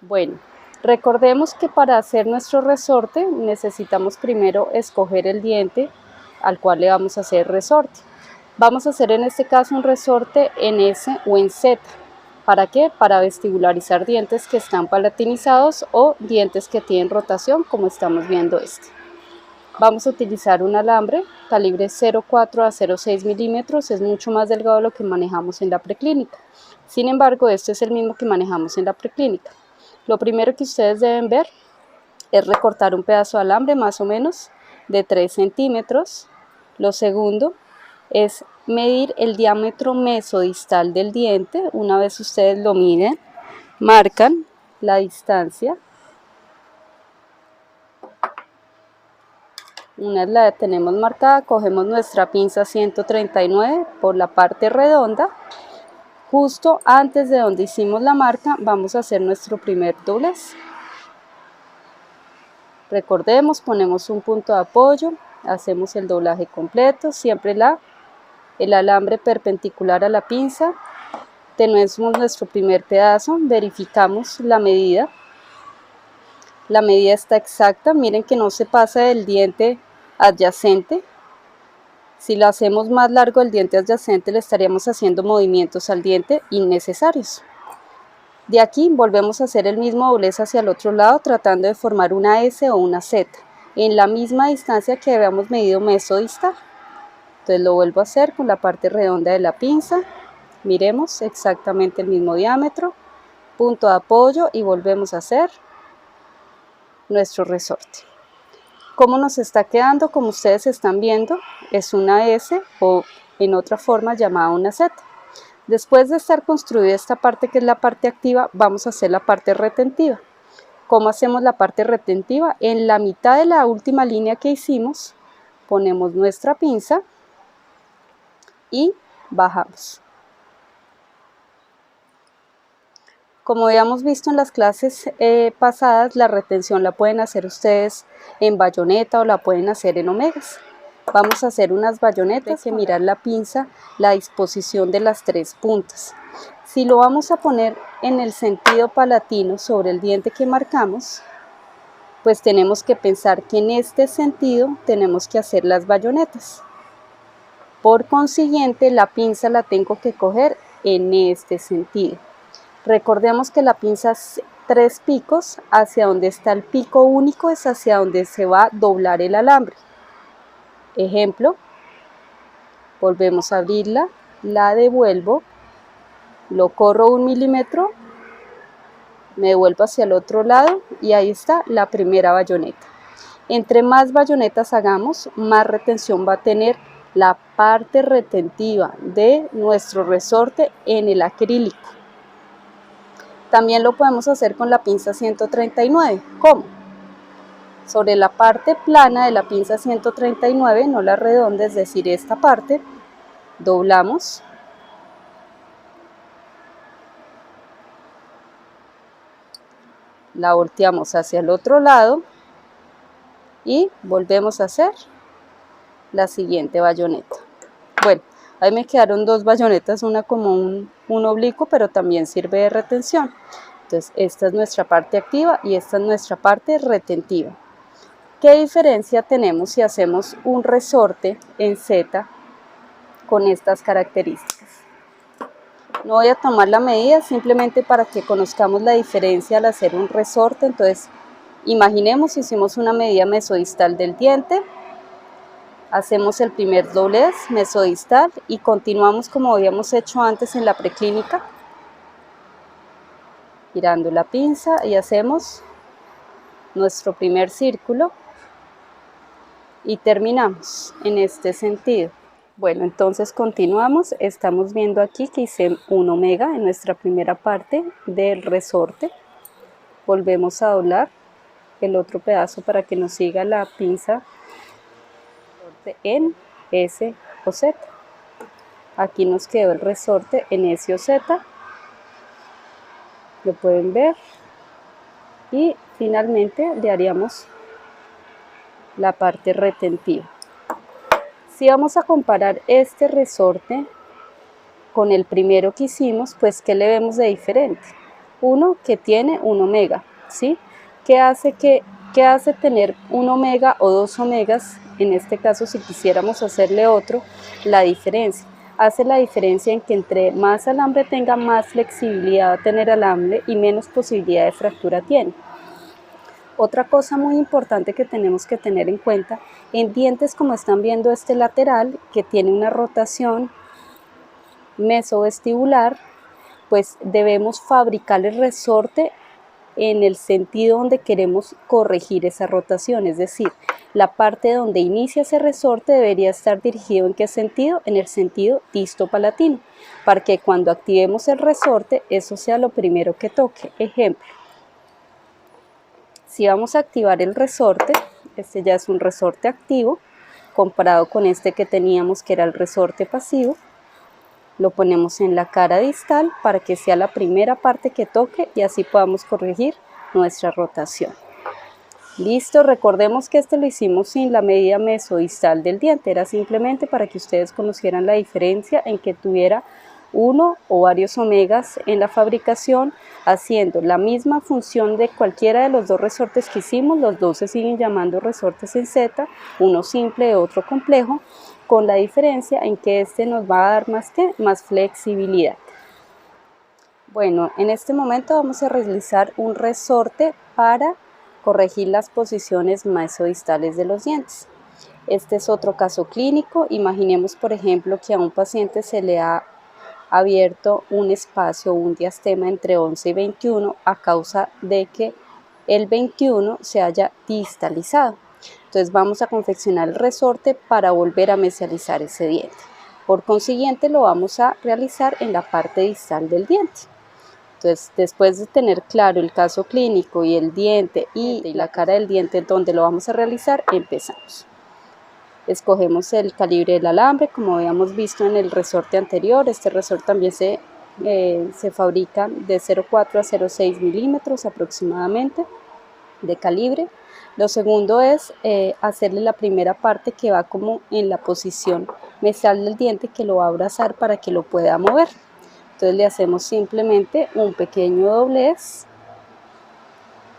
Bueno, recordemos que para hacer nuestro resorte necesitamos primero escoger el diente al cual le vamos a hacer resorte. Vamos a hacer en este caso un resorte en S o en Z. ¿Para qué? Para vestibularizar dientes que están palatinizados o dientes que tienen rotación, como estamos viendo este. Vamos a utilizar un alambre calibre 0,4 a 0,6 milímetros, es mucho más delgado de lo que manejamos en la preclínica. Sin embargo, este es el mismo que manejamos en la preclínica. Lo primero que ustedes deben ver es recortar un pedazo de alambre más o menos de 3 centímetros. Lo segundo es medir el diámetro mesodistal del diente. Una vez ustedes lo miden, marcan la distancia. Una vez la tenemos marcada, cogemos nuestra pinza 139 por la parte redonda. Justo antes de donde hicimos la marca, vamos a hacer nuestro primer doblez. Recordemos, ponemos un punto de apoyo, hacemos el doblaje completo, siempre el alambre perpendicular a la pinza. Tenemos nuestro primer pedazo, verificamos la medida. La medida está exacta, miren que no se pasa del diente adyacente. Si lo hacemos más largo del diente adyacente, le estaríamos haciendo movimientos al diente innecesarios. De aquí volvemos a hacer el mismo doblez hacia el otro lado, tratando de formar una S o una Z, en la misma distancia que habíamos medido mesodistal. Entonces lo vuelvo a hacer con la parte redonda de la pinza. Miremos exactamente el mismo diámetro, punto de apoyo y volvemos a hacer nuestro resorte. ¿Cómo nos está quedando? Como ustedes están viendo, es una S o en otra forma llamada una Z. Después de estar construida esta parte que es la parte activa, vamos a hacer la parte retentiva. ¿Cómo hacemos la parte retentiva? En la mitad de la última línea que hicimos, ponemos nuestra pinza y bajamos. Como habíamos visto en las clases pasadas, la retención la pueden hacer ustedes en bayoneta o la pueden hacer en omegas. Vamos a hacer unas bayonetas, hay que mirar la pinza, la disposición de las tres puntas. Si lo vamos a poner en el sentido palatino sobre el diente que marcamos, pues tenemos que pensar que en este sentido tenemos que hacer las bayonetas. Por consiguiente, la pinza la tengo que coger en este sentido. Recordemos que la pinza es 3 picos, hacia donde está el pico único es hacia donde se va a doblar el alambre. Ejemplo, volvemos a abrirla, la devuelvo, lo corro 1 milímetro, me devuelvo hacia el otro lado y ahí está la primera bayoneta. Entre más bayonetas hagamos, más retención va a tener la parte retentiva de nuestro resorte en el acrílico. También lo podemos hacer con la pinza 139. ¿Cómo? Sobre la parte plana de la pinza 139, no la redonda, es decir, esta parte, doblamos. La volteamos hacia el otro lado y volvemos a hacer la siguiente bayoneta. Bueno, ahí me quedaron 2 bayonetas, una como un oblicuo, pero también sirve de retención. Entonces, esta es nuestra parte activa y esta es nuestra parte retentiva. ¿Qué diferencia tenemos si hacemos un resorte en Z con estas características? No voy a tomar la medida, simplemente para que conozcamos la diferencia al hacer un resorte. Entonces, imaginemos, hicimos una medida mesodistal del diente, hacemos el primer doblez mesodistal y continuamos como habíamos hecho antes en la preclínica, girando la pinza y hacemos nuestro primer círculo y terminamos en este sentido. Bueno, entonces continuamos. Estamos viendo aquí que hice un omega en nuestra primera parte del resorte. Volvemos a doblar el otro pedazo para que nos siga la pinza en S o Z. Aquí nos quedó el resorte en S o Z. Lo pueden ver. Y finalmente le haríamos la parte retentiva. Si vamos a comparar este resorte con el primero que hicimos, pues ¿qué le vemos de diferente? uno que tiene un omega, ¿sí? ¿Qué hace tener un omega o dos omegas? En este caso, si quisiéramos hacerle otro, la diferencia. Hace la diferencia en que entre más alambre tenga, más flexibilidad va a tener el alambre y menos posibilidad de fractura tiene. Otra cosa muy importante que tenemos que tener en cuenta, en dientes como están viendo este lateral, que tiene una rotación mesovestibular, pues debemos fabricar el resorte en el sentido donde queremos corregir esa rotación, es decir, la parte donde inicia ese resorte debería estar dirigido ¿en qué sentido? En el sentido distopalatino, para que cuando activemos el resorte eso sea lo primero que toque. Ejemplo, si vamos a activar el resorte, este ya es un resorte activo, comparado con este que teníamos que era el resorte pasivo, lo ponemos en la cara distal para que sea la primera parte que toque y así podamos corregir nuestra rotación. Listo, recordemos que este lo hicimos sin la medida mesodistal del diente, era simplemente para que ustedes conocieran la diferencia en que tuviera uno o varios omegas en la fabricación, haciendo la misma función de cualquiera de los dos resortes que hicimos. Los dos se siguen llamando resortes en Z, uno simple y otro complejo, con la diferencia en que este nos va a dar más flexibilidad. Bueno, en este momento vamos a realizar un resorte para corregir las posiciones mesodistales de los dientes. Este es otro caso clínico. Imaginemos, por ejemplo, que a un paciente se le ha abierto un espacio, un diastema entre 11 y 21 a causa de que el 21 se haya distalizado. Entonces vamos a confeccionar el resorte para volver a mesializar ese diente. Por consiguiente lo vamos a realizar en la parte distal del diente. Entonces, después de tener claro el caso clínico y el diente y la cara del diente donde lo vamos a realizar, empezamos. Escogemos el calibre del alambre, como habíamos visto en el resorte anterior. Este resorte también se fabrica de 0,4 a 0,6 milímetros aproximadamente de calibre. Lo segundo es hacerle la primera parte que va como en la posición mesial del diente, que lo va a abrazar para que lo pueda mover. Entonces le hacemos simplemente un pequeño doblez.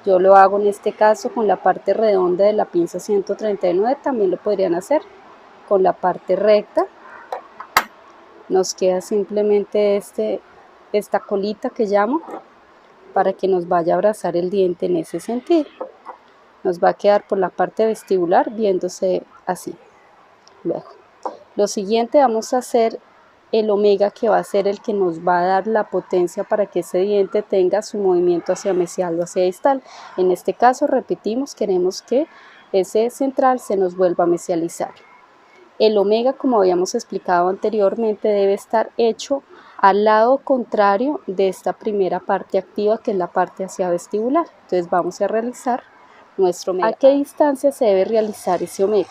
Yo lo hago en este caso con la parte redonda de la pinza 139, también lo podrían hacer con la parte recta. Nos queda simplemente esta colita que llamo para que nos vaya a abrazar el diente en ese sentido. Nos va a quedar por la parte vestibular viéndose así. Luego, lo siguiente vamos a hacer el omega, que va a ser el que nos va a dar la potencia para que ese diente tenga su movimiento hacia mesial o hacia distal. En este caso, repetimos, queremos que ese central se nos vuelva a mesializar. El omega, como habíamos explicado anteriormente, debe estar hecho al lado contrario de esta primera parte activa, que es la parte hacia vestibular. Entonces vamos a realizar nuestro omega. ¿A qué distancia se debe realizar ese omega?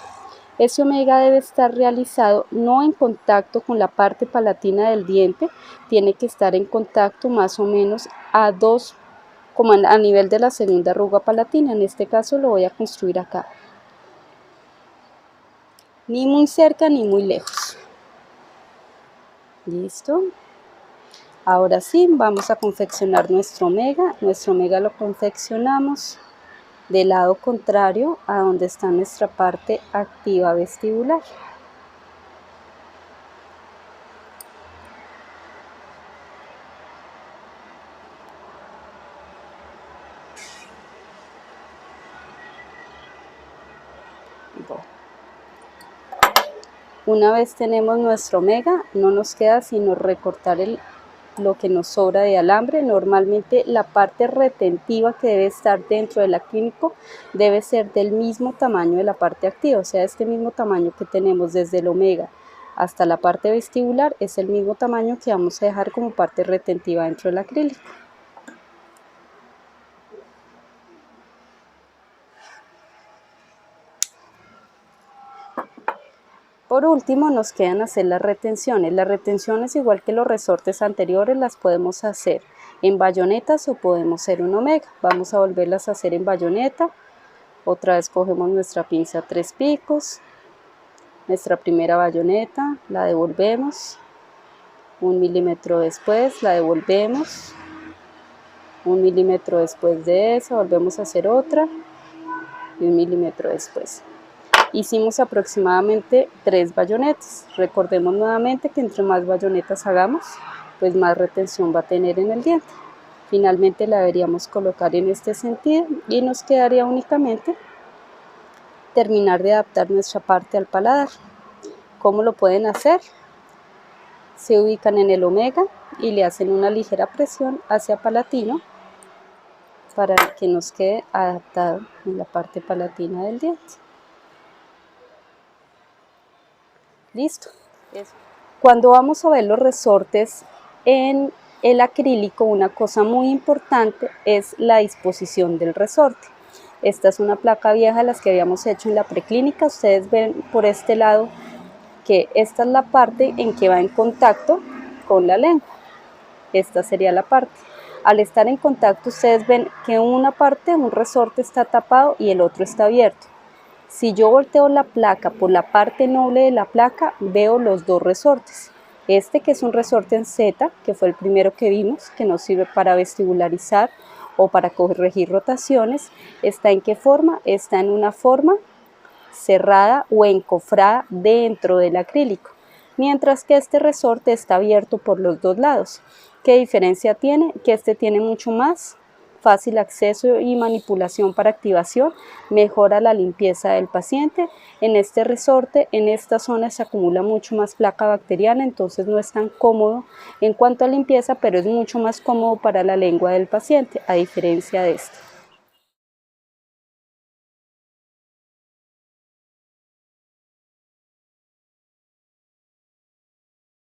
Ese omega debe estar realizado no en contacto con la parte palatina del diente, tiene que estar en contacto más o menos como a nivel de la segunda arruga palatina. En este caso lo voy a construir acá. Ni muy cerca ni muy lejos. Listo. Ahora sí, vamos a confeccionar nuestro omega. Nuestro omega lo confeccionamos del lado contrario a donde está nuestra parte activa vestibular. Bueno. Una vez tenemos nuestro omega, no nos queda sino recortar lo que nos sobra de alambre. Normalmente la parte retentiva que debe estar dentro del acrílico debe ser del mismo tamaño de la parte activa, o sea, este mismo tamaño que tenemos desde el omega hasta la parte vestibular es el mismo tamaño que vamos a dejar como parte retentiva dentro del acrílico. Por último nos quedan hacer las retenciones. Las retenciones, igual que los resortes anteriores, las podemos hacer en bayonetas o podemos hacer un omega. Vamos a volverlas a hacer en bayoneta. Otra vez cogemos nuestra pinza 3 picos, nuestra primera bayoneta, la devolvemos, 1 milímetro después la devolvemos, 1 milímetro después de esa volvemos a hacer otra y 1 milímetro después. Hicimos aproximadamente 3 bayonetas. Recordemos nuevamente que entre más bayonetas hagamos, pues más retención va a tener en el diente. Finalmente la deberíamos colocar en este sentido y nos quedaría únicamente terminar de adaptar nuestra parte al paladar. ¿Cómo lo pueden hacer? Se ubican en el omega y le hacen una ligera presión hacia palatino para que nos quede adaptado en la parte palatina del diente. Listo. Cuando vamos a ver los resortes en el acrílico, una cosa muy importante es la disposición del resorte. Esta es una placa vieja de las que habíamos hecho en la preclínica. Ustedes ven por este lado que esta es la parte en que va en contacto con la lengua. Esta sería la parte. Al estar en contacto, ustedes ven que una parte, un resorte está tapado y el otro está abierto. Si yo volteo la placa por la parte noble de la placa, veo los dos resortes. Este, que es un resorte en Z, que fue el primero que vimos, que nos sirve para vestibularizar o para corregir rotaciones, ¿está en qué forma? Está en una forma cerrada o encofrada dentro del acrílico, mientras que este resorte está abierto por los dos lados. ¿Qué diferencia tiene? Que este tiene mucho más fácil acceso y manipulación para activación, mejora la limpieza del paciente. En este resorte, en esta zona se acumula mucho más placa bacteriana, entonces no es tan cómodo en cuanto a limpieza, pero es mucho más cómodo para la lengua del paciente, a diferencia de este.